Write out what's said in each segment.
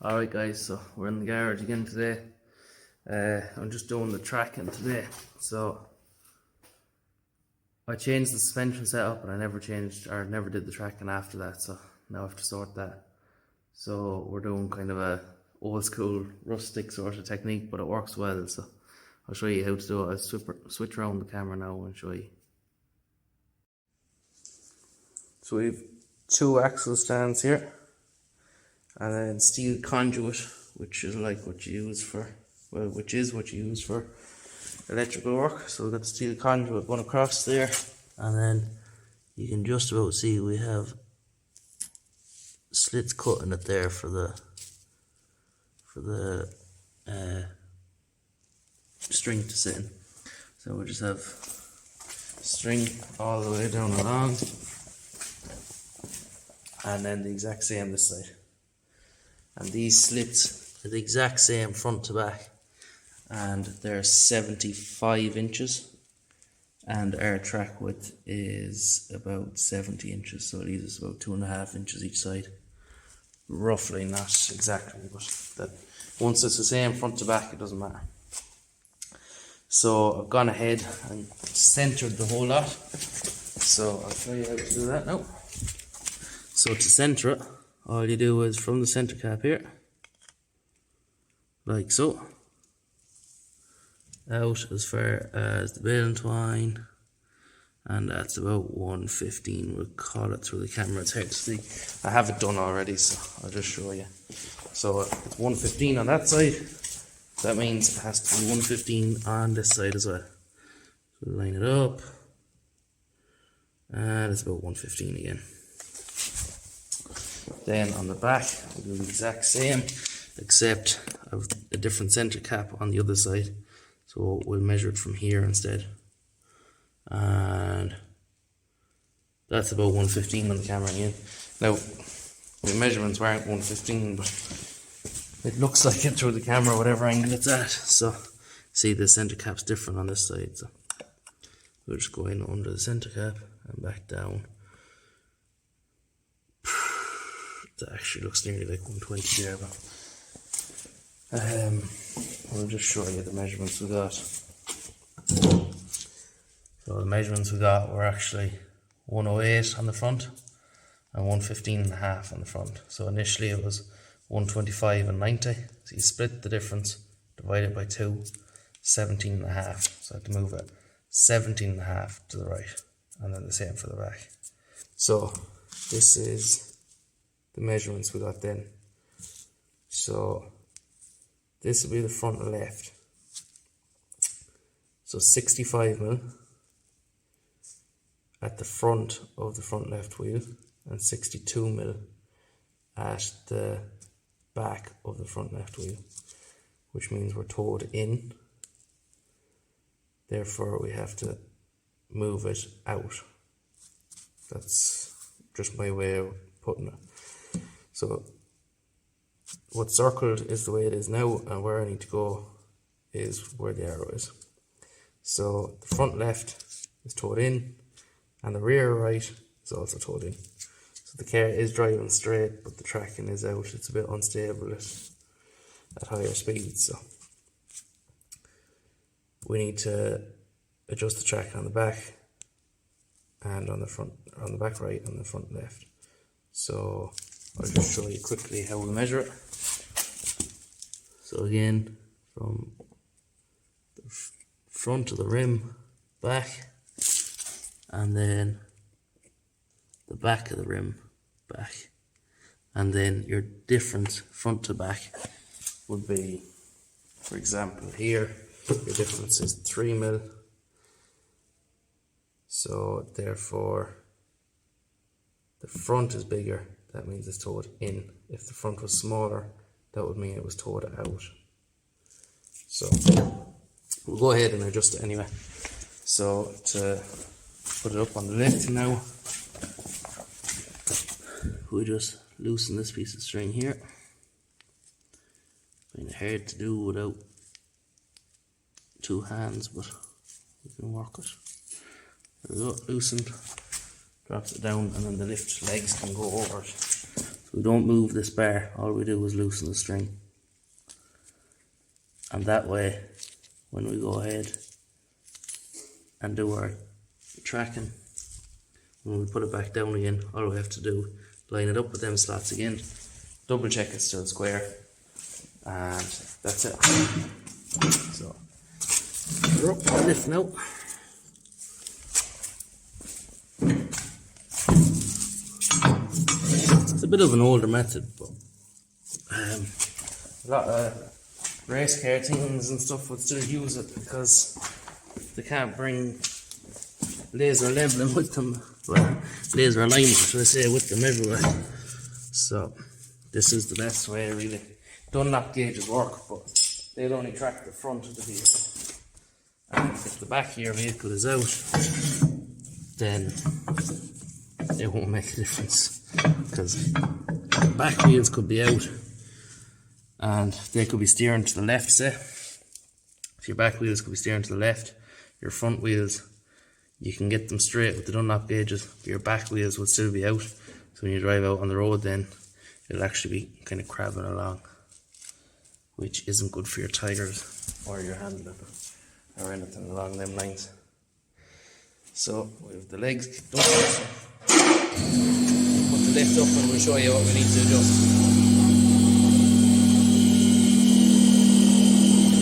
Alright guys, so we're in the garage again today. I'm just doing the tracking today. So I changed the suspension setup and I never did the tracking after that, so now I have to sort that. So we're doing kind of a old school rustic sort of technique, but it works well, so I'll show you how to do it. I'll switch around the camera now and show you. So we've two axle stands here, and then steel conduit, which is like what you use for, well, which is what you use for electrical work. So we've got the steel conduit going across there, and then you can just about see we have slits cut in it there for the string to sit in. So we just have string all the way down along, and then the exact same this side. And these slits are the exact same front to back, and they're 75 inches, and our track width is about 70 inches, so it leaves us about 2.5 inches each side, roughly, not exactly, but that once it's the same front to back, it doesn't matter. So I've gone ahead and centered the whole lot, so I'll show you how to do that now. So to center it, all you do is from the center cap here, like so, out as far as the baling twine, and that's about 115. We'll call it through the camera, it's hard to see. I have it done already, so I'll just show you. So it's 115 on that side, that means it has to be 115 on this side as well. So line it up, and it's about 115 again. Then on the back, we'll do the exact same, except of a different center cap on the other side. So we'll measure it from here instead. And that's about 115 on the camera again. Now, the measurements weren't 115, but it looks like it through the camera, whatever angle it's at. So, see, the center cap's different on this side. So we'll just go in under the center cap and back down. That actually looks nearly like 120 there, but we'll just show you the measurements we got. So the measurements we got were actually 108 on the front and 115.5 on the front. So initially it was 125 and 90. So you split the difference, divide it by 2, 17.5. So I had to move it 17.5 to the right, and then the same for the back. So this is the measurements we got then. So this will be the front left. So 65mm at the front of the front left wheel, and 62mm at the back of the front left wheel, which means we're towed in, therefore we have to move it out. That's just my way of putting it. So what's circled is the way it is now, and where I need to go is where the arrow is. So the front left is towed in, and the rear right is also towed in. So the car is driving straight, but the tracking is out. It's a bit unstable at higher speeds, so we need to adjust the track on the back and on the front, on the back right and the front left. So I'll just show you quickly how we measure it. So again, from the front of the rim back, and then the back of the rim back, and then your difference front to back would be, for example here, your difference is 3mm. So therefore the front is bigger, that means it's towed in. If the front was smaller, that would mean it was towed out. So we'll go ahead and adjust it anyway. So to put it up on the lift now, we just loosen this piece of string here. Kind of hard to do without two hands, but we can work it. There we go, loosened. Drops it down, and then the lift legs can go over it. So we don't move this bar, all we do is loosen the string. And that way, when we go ahead and do our tracking, when we put it back down again, all we have to do, line it up with them slots again, double check it's still square, and that's it. So, we're up on the lift now. It's a bit of an older method, but a lot of race car teams and stuff would still use it because they can't bring laser leveling with them, well, laser alignment, should I say, with them everywhere. So this is the best way, really. Dunlop gauges work, but they'll only track the front of the vehicle. And if the back of your vehicle is out, then it won't make a difference, because the back wheels could be out and they could be steering to the left, say. So your back wheels could be steering to the left, your front wheels, you can get them straight with the Dunlop gauges, but your back wheels would still be out. So when you drive out on the road, then it'll actually be kind of crabbing along, which isn't good for your tires or your handling or anything along them lines. So we have the legs kicked up. Put the lift up and we'll show you what we need to adjust.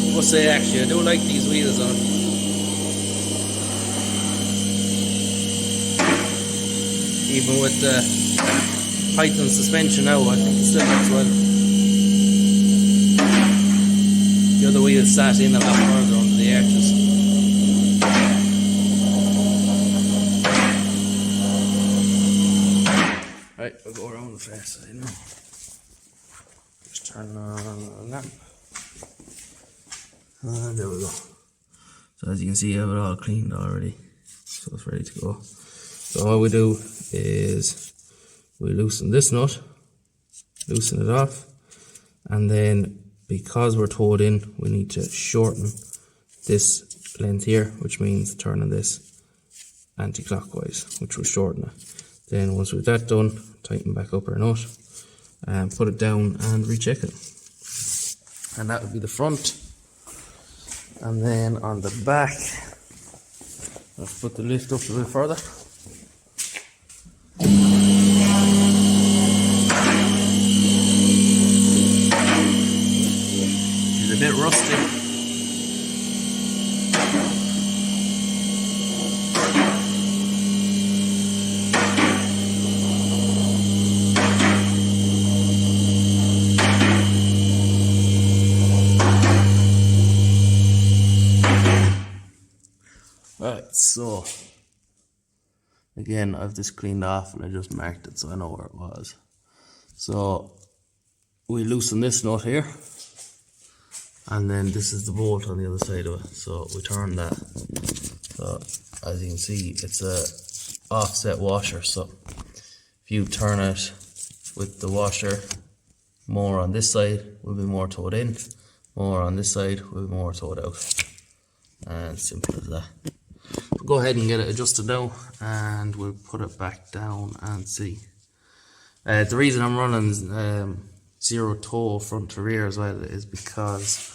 I must say, actually, I do like these wheels on. Even with the Python suspension now, I think it still looks well. The other wheels sat in a lot further under the arches. Right, we'll go around the far side now. Just turn on the lamp. And there we go. So as you can see, I have it all cleaned already. So it's ready to go. So all we do is we loosen this nut, loosen it off, and then because we're towed in, we need to shorten this length here, which means turning this anti-clockwise, which will shorten it. Then once we've that done, tighten back up our nut and put it down and recheck it. And that would be the front. And then on the back, let's put the lift up a bit further. It's a bit rusty. Right, so again, I've just cleaned off and I just marked it so I know where it was. So we loosen this nut here, and then this is the bolt on the other side of it. So we turn that. So as you can see, it's a offset washer. So if you turn it with the washer more on this side, will be more towed in. More on this side, will be more towed out. And simple as that. Go ahead and get it adjusted now, and we'll put it back down and see. The reason I'm running zero toe front to rear as well is because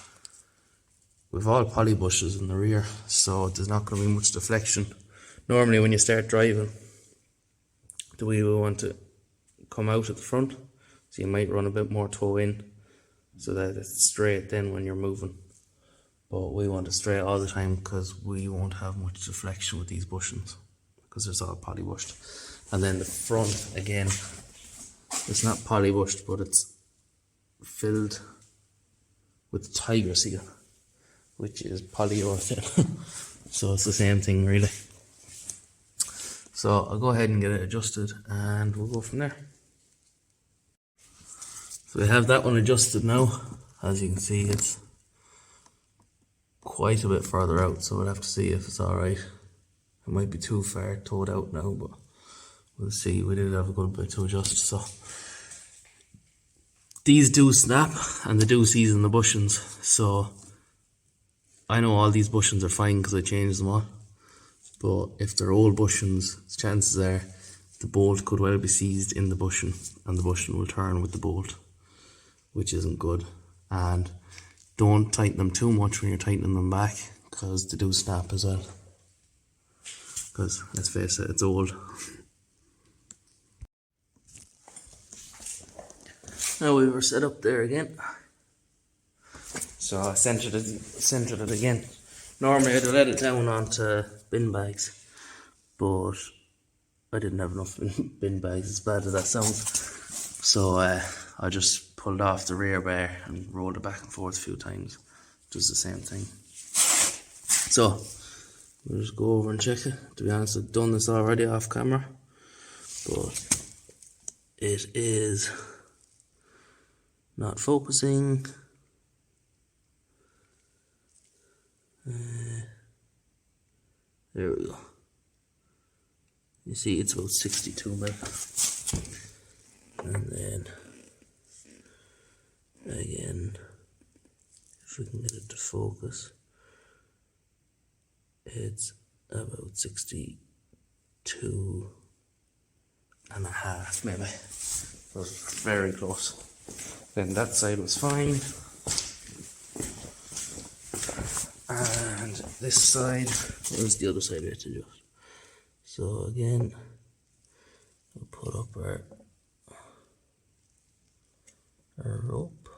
we've all poly bushes in the rear, so there's not going to be much deflection. Normally when you start driving, the wheel will want to come out at the front, so you might run a bit more toe in so that it's straight then when you're moving. But we want it straight all the time because we won't have much deflection with these bushings because it's all poly bushed. And then the front, again, it's not poly bushed, but it's filled with tiger seal, which is polyurethane. So it's the same thing really. So I'll go ahead and get it adjusted and we'll go from there. So we have that one adjusted now. As you can see, it's quite a bit further out, so we'll have to see if it's alright. It might be too far towed out now, but we'll see. We did have a good bit to adjust. So these do snap and they do season the bushings, so I know all these bushings are fine because I changed them all. But if they're old bushings, chances are the bolt could well be seized in the bushing, and the bushing will turn with the bolt, which isn't good. And don't tighten them too much when you're tightening them back, because they do snap as well. Because let's face it, it's old. Now we were set up there again. So I centered it again. Normally I'd let it down onto bin bags, but I didn't have enough bin bags, as bad as that sounds. So I just pulled off the rear bar and rolled it back and forth a few times, which is the same thing. So we'll just go over and check it. To be honest, I've done this already off camera, but it is not focusing. There we go. You see, it's about 62 mil. And then again, if we can get it to focus, it's about 62 and a half maybe. So very close. Then that side was fine. And this side, where's the other side we had to adjust? So again, we'll put up our rope,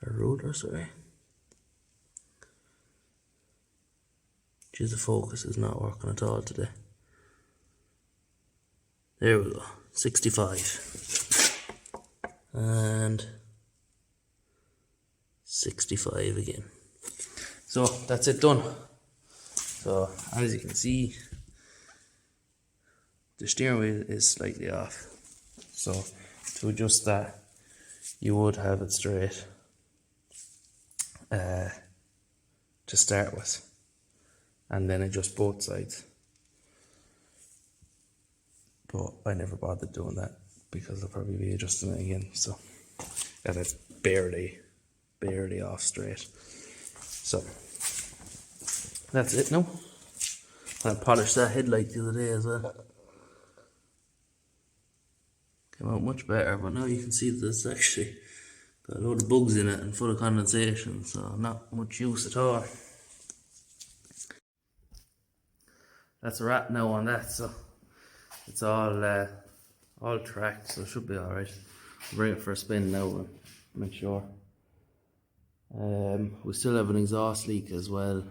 our ruler, sorry. Geez, the focus is not working at all today. There we go, 65. And 65 again. So that's it done. So as you can see, the steering wheel is slightly off. So to adjust that, you would have it straight to start with, and then adjust both sides. But I never bothered doing that because I'll probably be adjusting it again. So and it's barely off straight. So that's it now. I polished that headlight the other day as well. Came out much better, but now you can see that it's actually got a load of bugs in it and full of condensation, so not much use at all. That's a wrap now on that, so it's all tracked, so it should be alright. I'll bring it for a spin now and make sure. We still have an exhaust leak as well,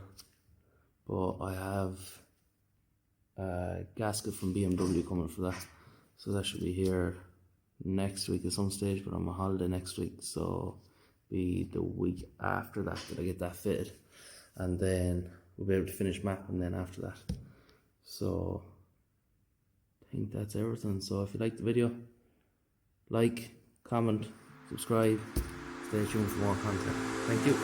but I have a gasket from BMW coming for that, so that should be here next week at some stage, but I'm on holiday next week, so be the week after that I get that fitted, and then we'll be able to finish mapping then after that. So I think that's everything. So if you like the video, like, comment, subscribe, stay tuned for more content. Thank you.